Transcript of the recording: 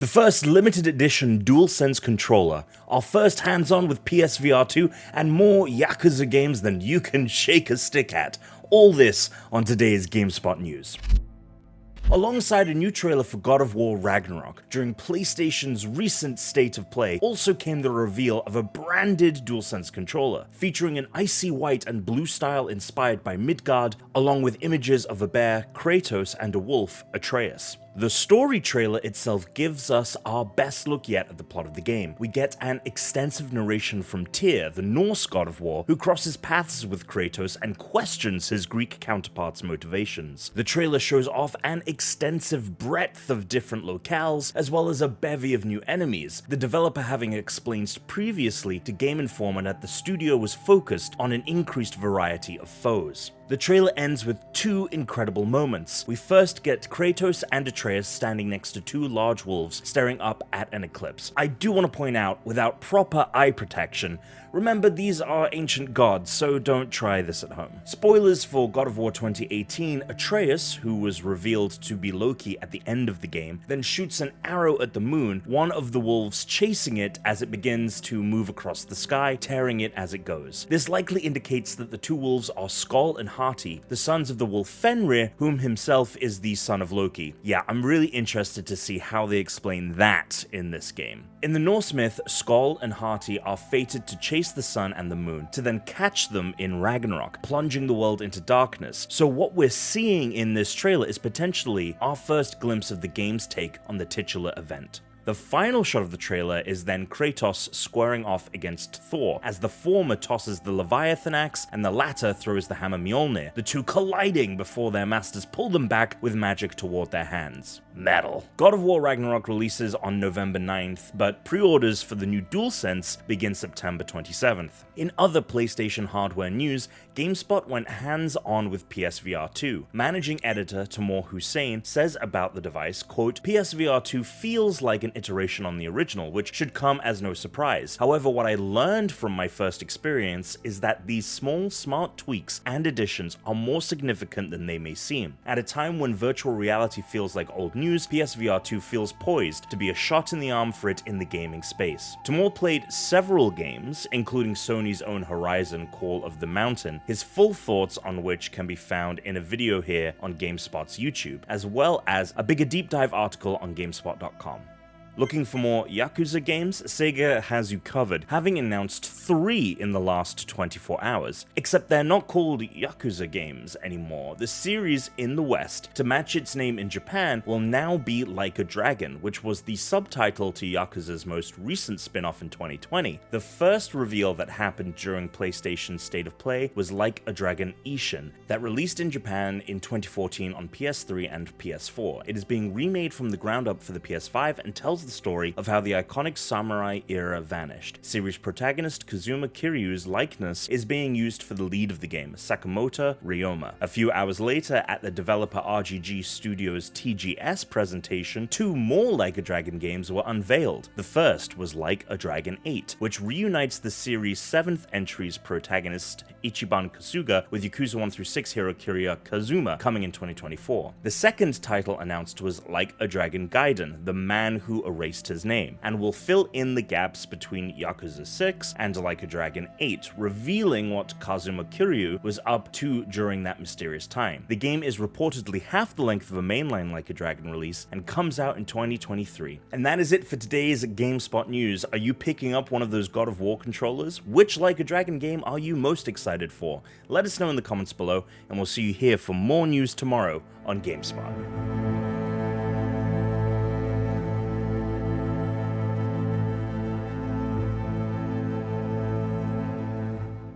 The first limited edition DualSense controller, our first hands-on with PSVR 2, and more Yakuza games than you can shake a stick at. All this on today's GameSpot news. Alongside a new trailer for God of War Ragnarok, during PlayStation's recent State of Play, also came the reveal of a branded DualSense controller, featuring an icy white and blue style inspired by Midgard, along with images of a bear, Kratos, and a wolf, Atreus. The story trailer itself gives us our best look yet at the plot of the game. We get an extensive narration from Tyr, the Norse God of War, who crosses paths with Kratos and questions his Greek counterpart's motivations. The trailer shows off an extensive breadth of different locales, as well as a bevy of new enemies, the developer having explained previously to Game Informer that the studio was focused on an increased variety of foes. The trailer ends with two incredible moments. We first get Kratos and Atreus standing next to two large wolves staring up at an eclipse. I do want to point out, without proper eye protection, remember these are ancient gods, so don't try this at home. Spoilers for God of War 2018, Atreus, who was revealed to be Loki at the end of the game, then shoots an arrow at the moon, one of the wolves chasing it as it begins to move across the sky, tearing it as it goes. This likely indicates that the two wolves are Skoll and Hati, the sons of the wolf Fenrir, whom himself is the son of Loki. Yeah, I'm really interested to see how they explain that in this game. In the Norse myth, Skoll and Hati are fated to chase the sun and the moon, to then catch them in Ragnarok, plunging the world into darkness. So what we're seeing in this trailer is potentially our first glimpse of the game's take on the titular event. The final shot of the trailer is then Kratos squaring off against Thor, as the former tosses the Leviathan axe and the latter throws the hammer Mjolnir, the two colliding before their masters pull them back with magic toward their hands. Metal. God of War Ragnarok releases on November 9th, but pre-orders for the new DualSense begin September 27th. In other PlayStation hardware news, GameSpot went hands-on with PSVR 2. Managing editor Tamor Hussein says about the device, quote, "PSVR 2 feels like an iteration on the original, which should come as no surprise. However, what I learned from my first experience is that these small, smart tweaks and additions are more significant than they may seem. At a time when virtual reality feels like old news, PSVR 2 feels poised to be a shot in the arm for it in the gaming space." Tamor played several games, including Sony's own Horizon Call of the Mountain, his full thoughts on which can be found in a video here on GameSpot's YouTube, as well as a bigger deep dive article on GameSpot.com. Looking for more Yakuza games? Sega has you covered, having announced 3 in the last 24 hours. Except they're not called Yakuza games anymore. The series in the West, to match its name in Japan, will now be Like a Dragon, which was the subtitle to Yakuza's most recent spin-off in 2020. The first reveal that happened during PlayStation's State of Play was Like a Dragon Ishin, that released in Japan in 2014 on PS3 and PS4. It is being remade from the ground up for the PS5 and tells the story of how the iconic samurai era vanished. Series protagonist Kazuma Kiryu's likeness is being used for the lead of the game, Sakamoto Ryoma. A few hours later, at the developer RGG Studios TGS presentation, 2 more Like a Dragon games were unveiled. The first was Like a Dragon 8, which reunites the series' 7th entry's protagonist Ichiban Kasuga with Yakuza 1 through 6 hero Kiryu Kazuma, coming in 2024. The second title announced was Like a Dragon Gaiden, the man who erased his name, and will fill in the gaps between Yakuza 6 and Like a Dragon 8, revealing what Kazuma Kiryu was up to during that mysterious time. The game is reportedly half the length of a mainline Like a Dragon release and comes out in 2023. And that is it for today's GameSpot news. Are you picking up one of those God of War controllers? Which Like a Dragon game are you most excited for? Let us know in the comments below, and we'll see you here for more news tomorrow on GameSpot.